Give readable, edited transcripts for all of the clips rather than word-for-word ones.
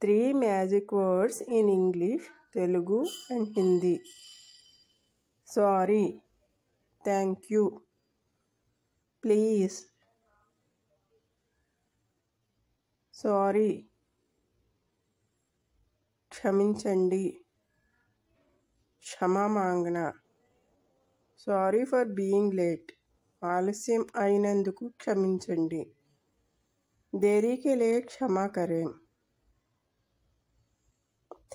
3 magic words in English, Telugu and Hindi. Sorry, thank you, please, sorry, క్షమించండి, క్షమా మాంగన, sorry for being late, ఆలస్యం అయినందుకు క్షమించండి, దేరీ కే లియే క్షమా కరేం,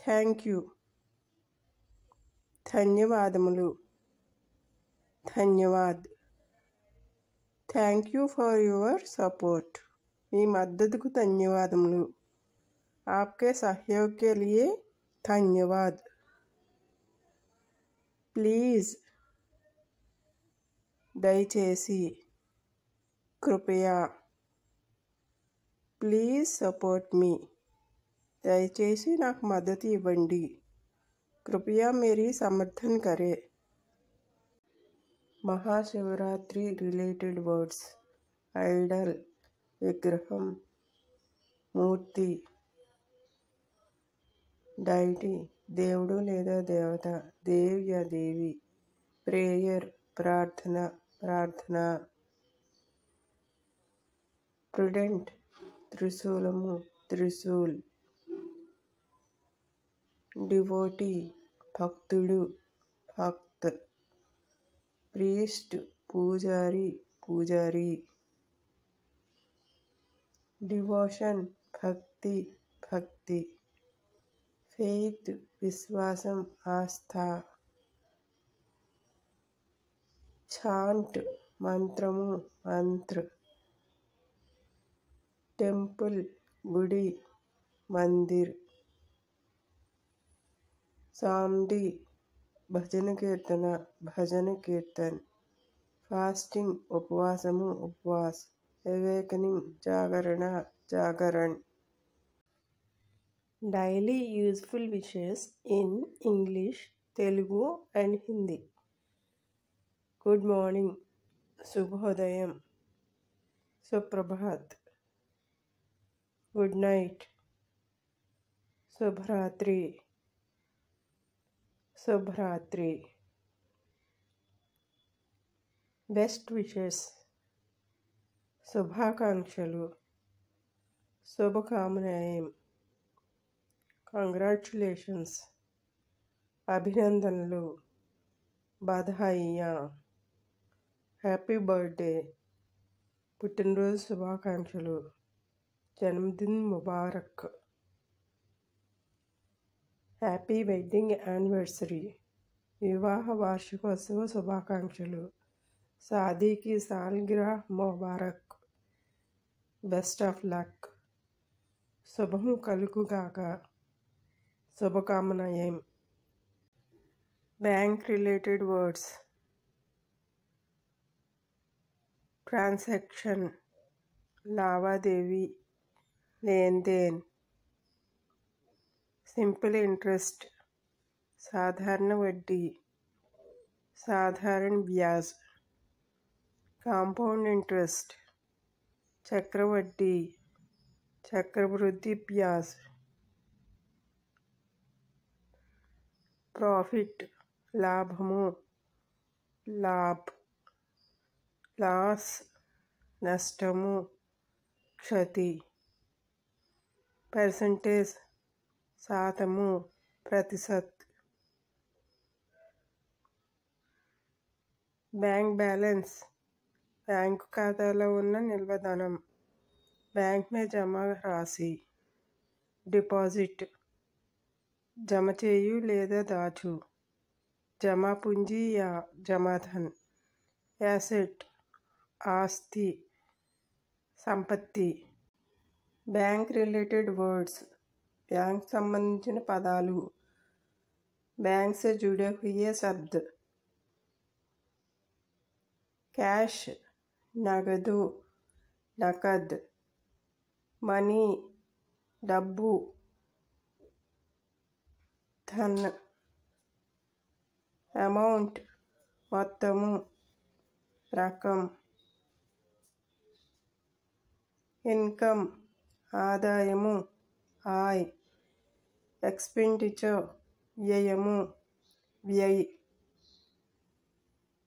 థ్యాంక్ యూ, ధన్యవాదములు, ధన్యవాద్, thank you for your support, మీ మద్దతుకు ధన్యవాదములు, आपके सहयोग के लिए धन्यवाद, प्लीज़ దయచేసి, कृपया, ప్లీజ్ సపోర్ట్ మీ, దయచేసి నాకు మద్దతు ఇవ్వండి, कृपया मेरी समर्थन करें. మహాశివరాత్రి రిలేటెడ్ వర్డ్స్: ఐడల్ విగ్రహం, మూర్తి, డైటీ దేవుడు లేదా దేవత, దేవ్ యా దేవి, ప్రేయర్ ప్రార్థన, ప్రార్థన, ప్రుడెంట్ త్రిశూలము, త్రిశూల్, డివోటీ భక్తుడు, భక్త్, ప్రీస్ట్ పూజారి, పూజారి, డివోషన్ భక్తి, భక్తి, ఫెయిత్ విశ్వాసం, ఆస్థ, చాంట్ మంత్రము, మంత్ర, టెంపుల్ గుడి, మందిర్, సామ్డి భజన కీర్తన, భజన కీర్తన్, ఫాస్టింగ్ ఉపవాసము, ఉపవాస్, అవేకనింగ్ జాగరణ, జాగరణ్. Daily useful wishes in English, Telugu and Hindi. Good morning, శుభోదయం, సుప్రభాత్, గుడ్ నైట్, శుభరాత్రి, శుభరాత్రి. బెస్ట్ విషెస్, శుభాకాంక్షలు, శుభకామనాయం, కంగ్రాచ్యులేషన్స్, అభినందనలు, బధాయియా, హ్యాపీ బర్త్డే, పుట్టినరోజు శుభాకాంక్షలు, జన్మదిన్ ముబారక్, హ్యాపీ వెడ్డింగ్ యానివర్సరీ, వివాహ వార్షికోత్సవ శుభాకాంక్షలు, షాదీకి సాల్గిరహ ముబారక్, బెస్ట్ ఆఫ్ లక్, శుభము కలుగుగాక, శుభకామనాయం. బ్యాంక్ రిలేటెడ్ వర్డ్స్: ట్రాన్సాక్షన్ లావాదేవీ, లేన్దేన్, సింపుల్ ఇంట్రెస్ట్ సాధారణ వడ్డీ, సాధారణ బ్యాజ్, కాంపౌండ్ ఇంట్రెస్ట్ చక్రవడ్డీ, చక్రవృద్ధి బ్యాజ్, ప్రాఫిట్ లాభము, లాభ్, లాస్ నష్టము, క్షతి, పర్సంటేజ్ శాతము, ప్రతిశత్, బ్యాంక్ బ్యాలెన్స్ బ్యాంకు ఖాతాలో ఉన్న నిల్వధనం, బ్యాంక్ మే జమా రాశి, డిపాజిట్ జమ చేయు లేదా దాచు, జమా పూంజీ యా జమాధన్, యాసెట్ ఆస్తి, సంపత్తి. బ్యాంక్ రిలేటెడ్ వర్డ్స్: బ్యాంక్ సంబంధించిన పదాలు, బ్యాంక్ సే జుడే హుయే శబ్ద్, క్యాష్ నగదు, నకద్, మనీ డబ్బు, ధన్, అమౌంట్ మొత్తము, రకం, ఇన్కమ్ ఆదాయము, ఆయ్, ఎక్స్పెండిచర్ వ్యయము వ్యయ్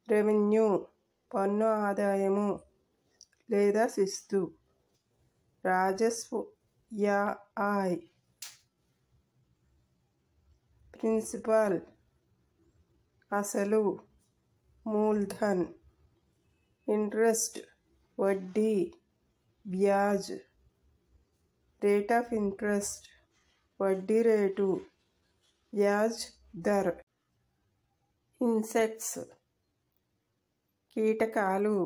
రెవెన్యూ పన్ను ఆదాయము లేదా శిస్తు రాజస్వ ఆయ్ ప్రిన్సిపల్ అసలు మూల్ధన్ ఇంట్రెస్ట్ వడ్డీ బ్యాజ్ రేట్ ఆఫ్ ఇంట్రెస్ట్ వడ్డీ రేటు బ్యాజ్ దర్ ఇన్సెక్ట్స్ కీటకాలు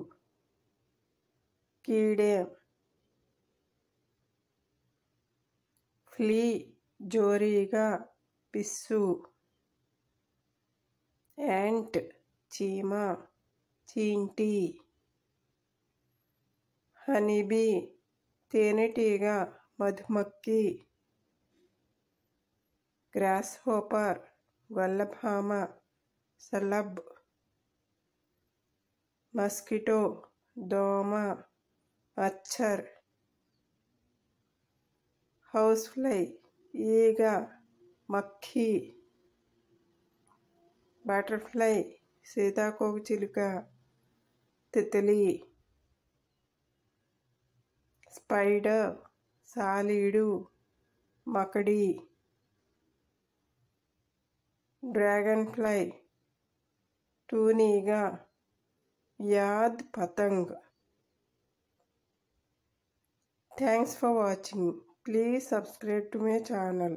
కీడే ఫ్లీ జోరీగా పిస్సు యాంట్ చీమ చీంటి హనీబీ తేనెటీగ మధుమక్కి గ్రాస్ హోపర్ గొల్లభామ సలబ్ మస్కిటో దోమ మచ్చర్ హౌస్ ఫ్లై ఈగ మక్కీ బటర్ఫ్లై సీతాకోకచిలుక తితలి స్పైడర్ సాలీడు మకడి డ్రాగన్ ఫ్లై టూనీగా యాద్ పతంగ్. Thanks for watching. Please subscribe to my channel.